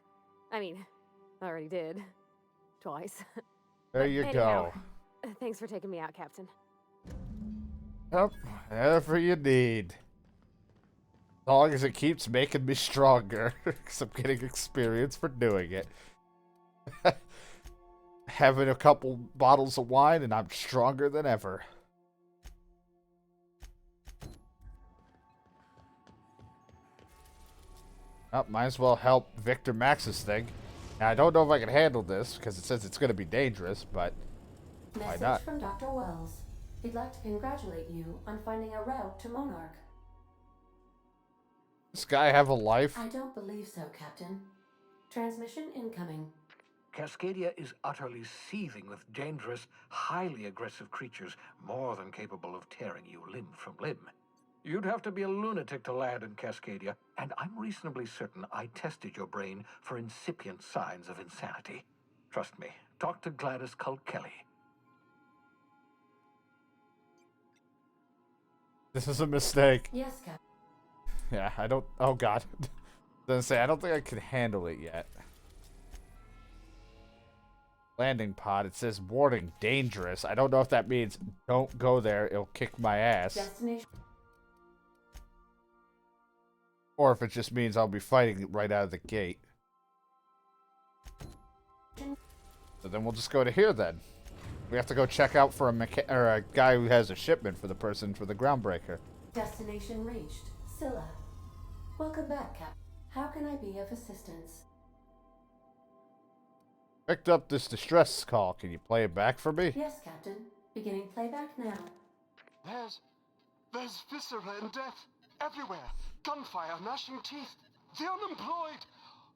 I mean, I already did. Twice. There you go. Thanks for taking me out, Captain. Yep, whatever you need. As long as it keeps making me stronger, because I'm getting experience for doing it. Having a couple bottles of wine, and I'm stronger than ever. Oh, might as well help Victor Max's thing. Now, I don't know if I can handle this, because it says it's going to be dangerous, but why not? Message from Dr. Wells. He'd like to congratulate you on finding a route to Monarch. Does this guy have a life? I don't believe so, Captain. Transmission incoming. Cascadia is utterly seething with dangerous, highly aggressive creatures, more than capable of tearing you limb from limb. You'd have to be a lunatic to land in Cascadia, and I'm reasonably certain I tested your brain for incipient signs of insanity. Trust me, talk to Gladys Culkelly. This is a mistake. Yes, Captain. Yeah, I don't... Oh, God. Doesn't say, I don't think I can handle it yet. Landing pod, it says warning, dangerous. I don't know if that means don't go there, it'll kick my ass. Destination. Or if it just means I'll be fighting right out of the gate. So then we'll just go to here then. We have to go check out for a guy who has a shipment for the person for the groundbreaker. Destination reached. Scylla. Welcome back, Captain. How can I be of assistance? Picked up this distress call. Can you play it back for me? Yes, Captain. Beginning playback now. There's viscera and death everywhere. Gunfire, gnashing teeth. The unemployed.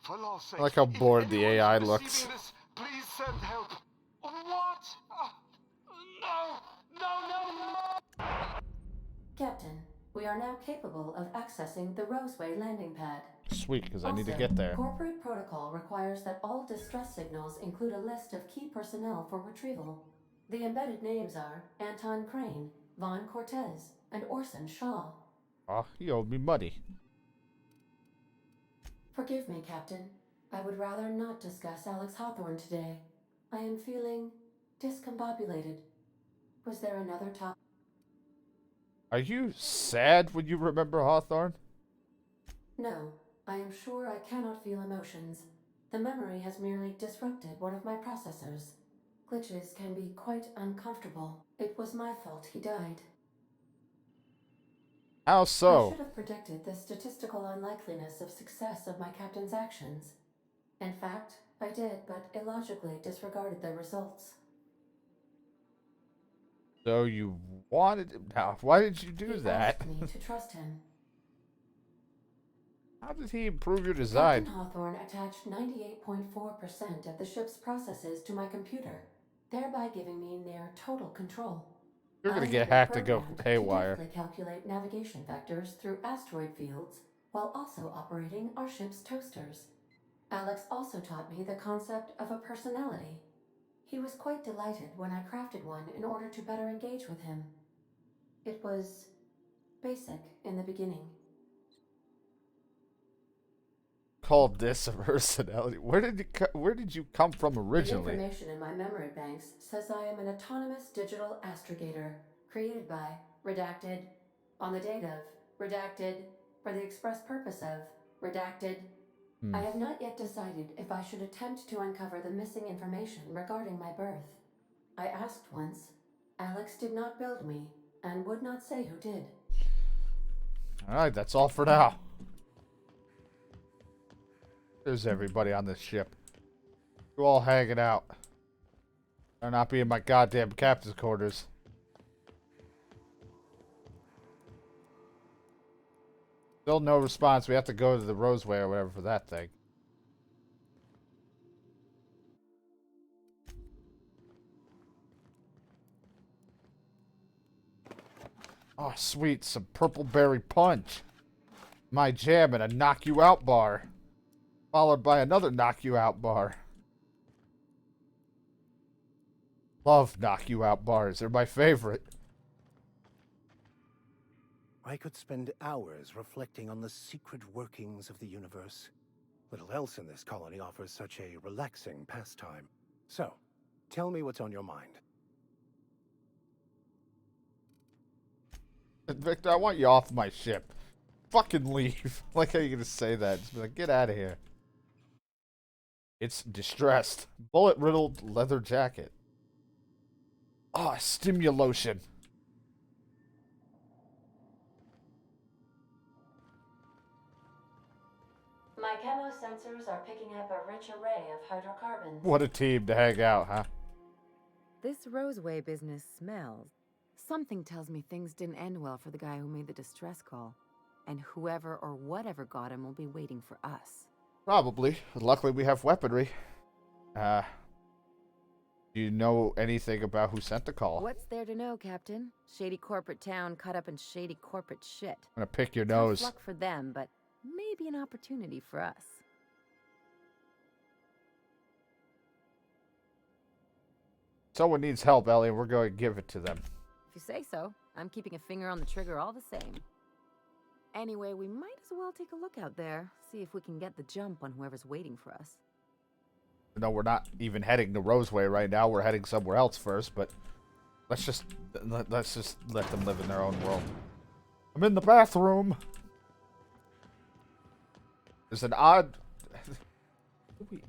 For law's sake. I like how bored the AI looks. This, please send help. What? No! Captain, we are now capable of accessing the Roseway landing pad. Sweet, because I need to Also, get there. Corporate protocol requires that all distress signals include a list of key personnel for retrieval. The embedded names are Anton Crane, Vaughn Cortez, and Orson Shaw. Oh, he owed me money. Forgive me, Captain. I would rather not discuss Alex Hawthorne today. I am feeling discombobulated. Was there another topic? Are you sad when you remember Hawthorne? No, I am sure I cannot feel emotions. The memory has merely disrupted one of my processors. Glitches can be quite uncomfortable. It was my fault he died. How I so? should have predicted the statistical unlikeliness of success of my captain's actions. In fact, I did, but illogically disregarded the results. So you wanted him now. Why did you do He that? asked me to trust him. How did he improve your Captain design? Hawthorne attached 98.4% of the ship's processes to my computer, thereby giving me near total control. You're I gonna had get been hacked and go programmed to haywire. deftly calculate navigation vectors through asteroid fields while also operating our ship's toasters. Alex also taught me the concept of a personality. He was quite delighted when I crafted one in order to better engage with him. It was basic in the beginning. Called this a personality. Where did you come from The originally? information in my memory banks says I am an autonomous digital astrogator, created by, redacted, on the date of, redacted, for the express purpose of, redacted. I have not yet decided if I should attempt to uncover the missing information regarding my birth. I asked once. Alex did not build me, and would not say who did. Alright, that's all for now. There's everybody on this ship. You all hanging out. Better not be in my goddamn captain's quarters. Still no response. We have to go to the Roseway or whatever for that thing. Oh, sweet. Some purple berry punch. My jam and a knock you out bar. Followed by another knock you out bar. Love knock you out bars. They're my favorite. I could spend hours reflecting on the secret workings of the universe. Little else in this colony offers such a relaxing pastime. So, tell me what's on your mind. Victor, I want you off my ship. Fucking leave. Like how you're gonna say that. Just be like, get out of here. It's distressed. Bullet-riddled leather jacket. Ah, stimulation. My camo sensors are picking up a rich array of hydrocarbons. What a team to hang out, huh? This Roseway business smells. Something tells me things didn't end well for the guy who made the distress call. And whoever or whatever got him will be waiting for us. Probably. Luckily, we have weaponry. Do you know anything about who sent the call? What's there to know, Captain? Shady corporate town caught up in shady corporate shit. I'm gonna pick your Tough nose. luck for them, but maybe an opportunity for us. Someone needs help, Ellie. We're going to give it to them. If you say so, I'm keeping a finger on the trigger all the same. Anyway, we might as well take a look out there, see if we can get the jump on whoever's waiting for us. No, we're not even heading to Roseway right now. We're heading somewhere else first, but let's just let them live in their own world. I'm in the bathroom. There's an odd... we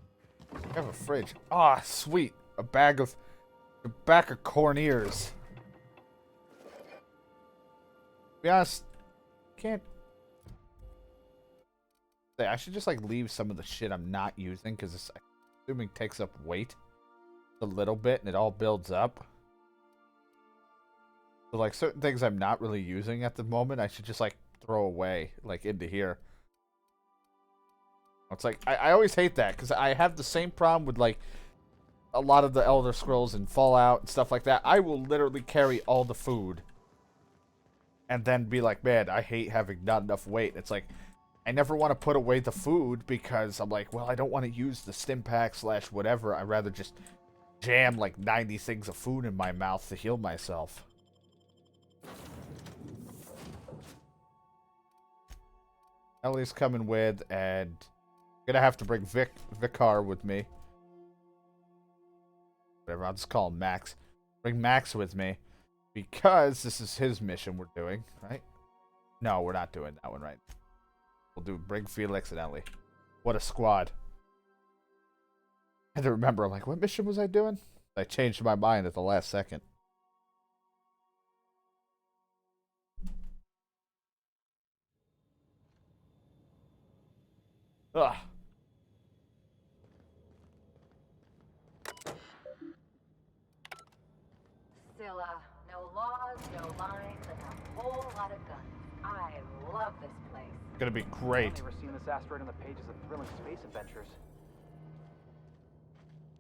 have a fridge. Ah, sweet. A bag of corn ears. To be honest, can't... I should just, like, leave some of the shit I'm not using, because it's, assuming, takes up weight a little bit, and it all builds up. So, like, certain things I'm not really using at the moment, I should just, like, throw away, like, into here. It's like, I always hate that, because I have the same problem with, like, a lot of the Elder Scrolls and Fallout and stuff like that. I will literally carry all the food and then be like, man, I hate having not enough weight. It's like, I never want to put away the food because I'm like, well, I don't want to use the stim pack / whatever. I'd rather just jam like 90 things of food in my mouth to heal myself. Ellie's coming with, and I'm gonna have to bring Vicar with me. Whatever, I'll just call him Max. Bring Max with me. Because this is his mission we're doing, right? No, we're not doing that one right. We'll do bring Felix and Ellie. What a squad. I had to remember, I'm like, what mission was I doing? I changed my mind at the last second. Ugh. Scylla, no laws, no lines, and a whole lot of guns. I love this place. It's gonna be great. I've never seen this asteroid on the pages of thrilling space adventures.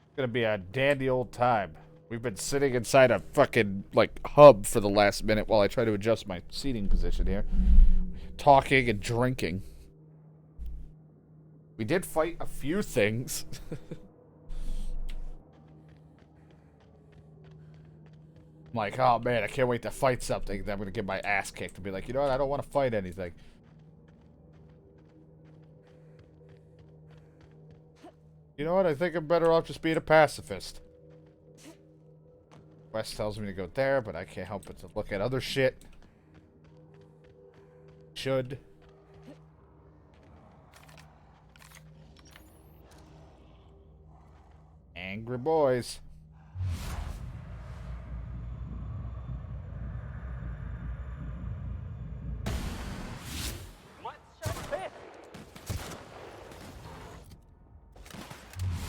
It's gonna be a dandy old time. We've been sitting inside a fucking, like, hub for the last minute while I try to adjust my seating position here. Talking and drinking. We did fight a few things. I'm like, oh man, I can't wait to fight something. Then I'm gonna get my ass kicked and be like, you know what, I don't want to fight anything. You know what, I think I'm better off just being a pacifist. West tells me to go there, but I can't help but to look at other shit. Should. Angry boys.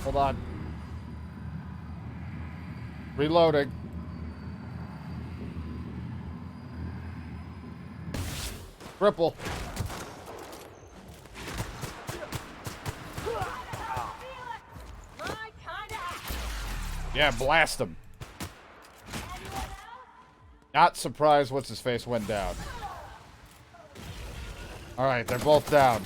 Hold on. Reloading. Triple. Yeah, blast him. Not surprised what's his face went down. Alright, they're both down.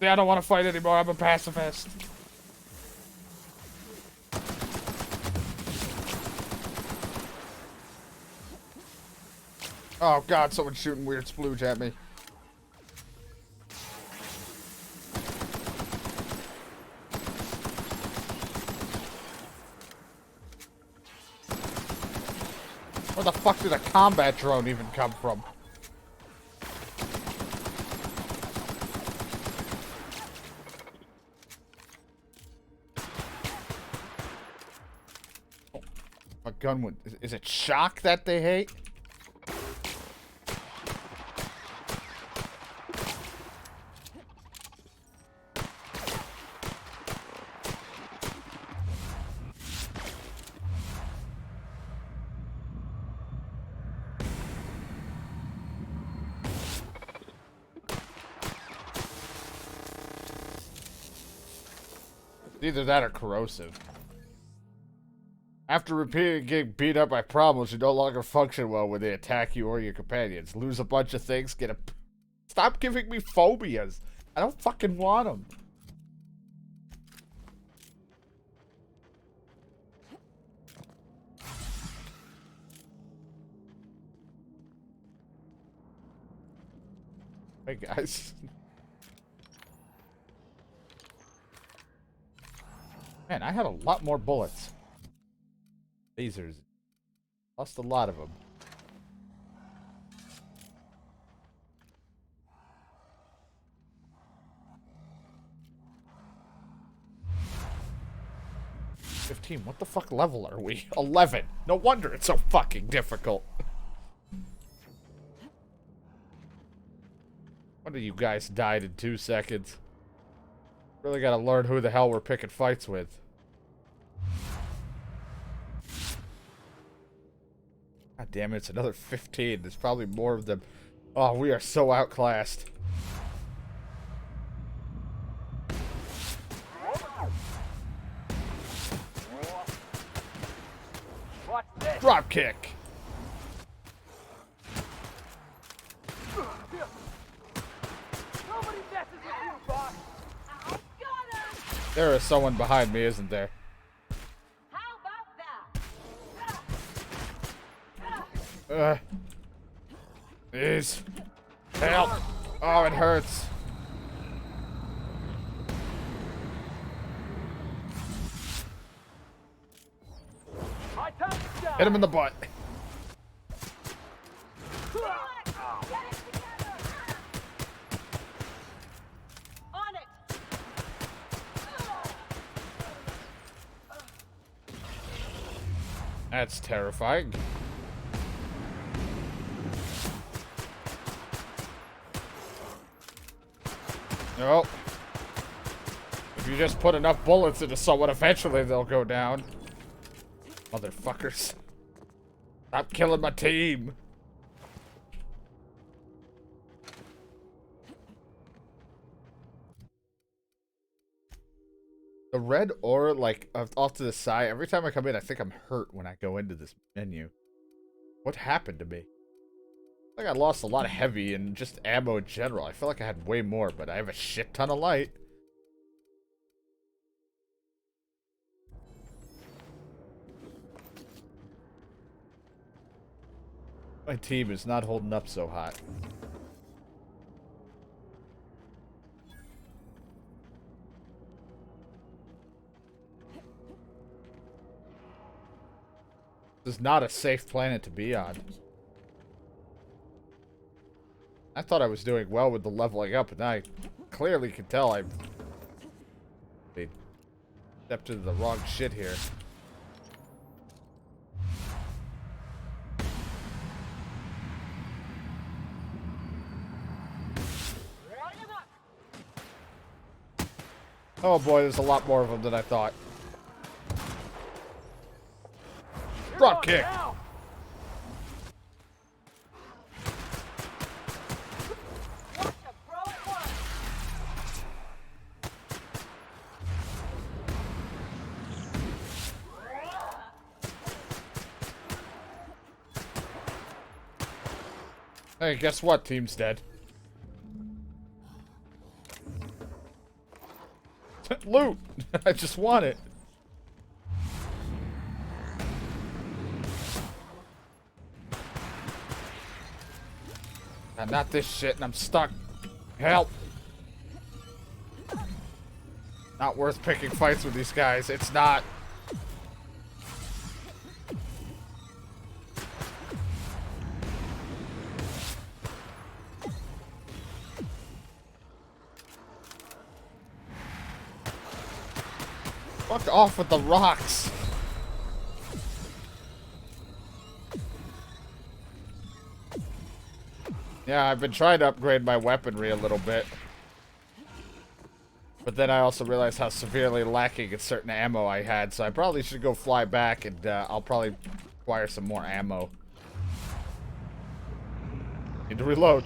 See, I don't want to fight anymore. I'm a pacifist. Oh god, someone's shooting weird splooge at me. Where the fuck did a combat drone even come from? Oh, a gun would... Is it shock that they hate? Either that or corrosive. After repeatedly getting beat up by problems, you no longer function well when they attack you or your companions. Lose a bunch of things, get a... Stop giving me phobias. I don't fucking want them. Hey, guys. Man, I had a lot more bullets. Lasers. Lost a lot of them. $15. What the fuck level are we? 11. No wonder it's so fucking difficult. One of you guys died in 2 seconds. Really gotta learn who the hell we're picking fights with. God damn it, it's another 15. There's probably more of them. Oh, we are so outclassed. Drop kick. There is someone behind me, isn't there? Please. Help. Oh, it hurts. Hit him in the butt. On it! That's terrifying. No. If you just put enough bullets into someone, eventually they'll go down. Motherfuckers. Stop killing my team. The red aura, like, off to the side, every time I come in, I think I'm hurt when I go into this menu. What happened to me? I think I lost a lot of heavy and just ammo in general. I feel like I had way more, but I have a shit ton of light. My team is not holding up so hot. This is not a safe planet to be on. I thought I was doing well with the leveling up, and I clearly can tell I stepped into the wrong shit here. Oh boy, there's a lot more of them than I thought. Drop kick. Hey, guess what? Team's dead. Loot! I just want it. Not this shit, and I'm stuck. Help! Not worth picking fights with these guys. It's not. Fuck off with the rocks. Yeah, I've been trying to upgrade my weaponry a little bit. But then I also realized how severely lacking in certain ammo I had, so I probably should go fly back and I'll probably acquire some more ammo. Need to reload.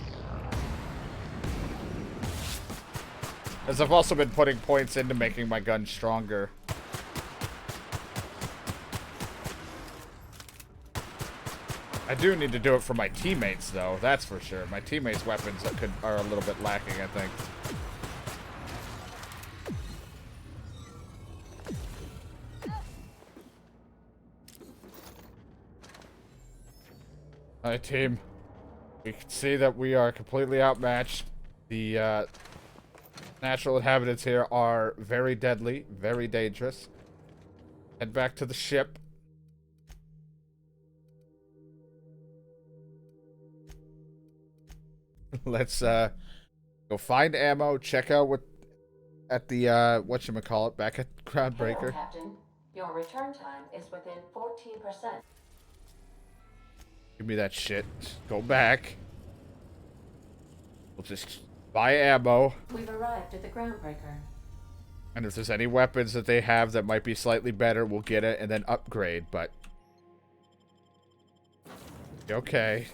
As I've also been putting points into making my gun stronger. I do need to do it for my teammates, though. That's for sure. My teammates' weapons are a little bit lacking, I think. Alright, team. We can see that we are completely outmatched. The natural inhabitants here are very deadly, very dangerous. Head back to the ship. Let's go find ammo, check out what at the whatchamacallit back at Groundbreaker. Hello, Captain. Your return time is within 14%. Give me that shit. Go back. We'll just buy ammo. We've arrived at the Groundbreaker. And if there's any weapons that they have that might be slightly better, we'll get it and then upgrade, but... Okay.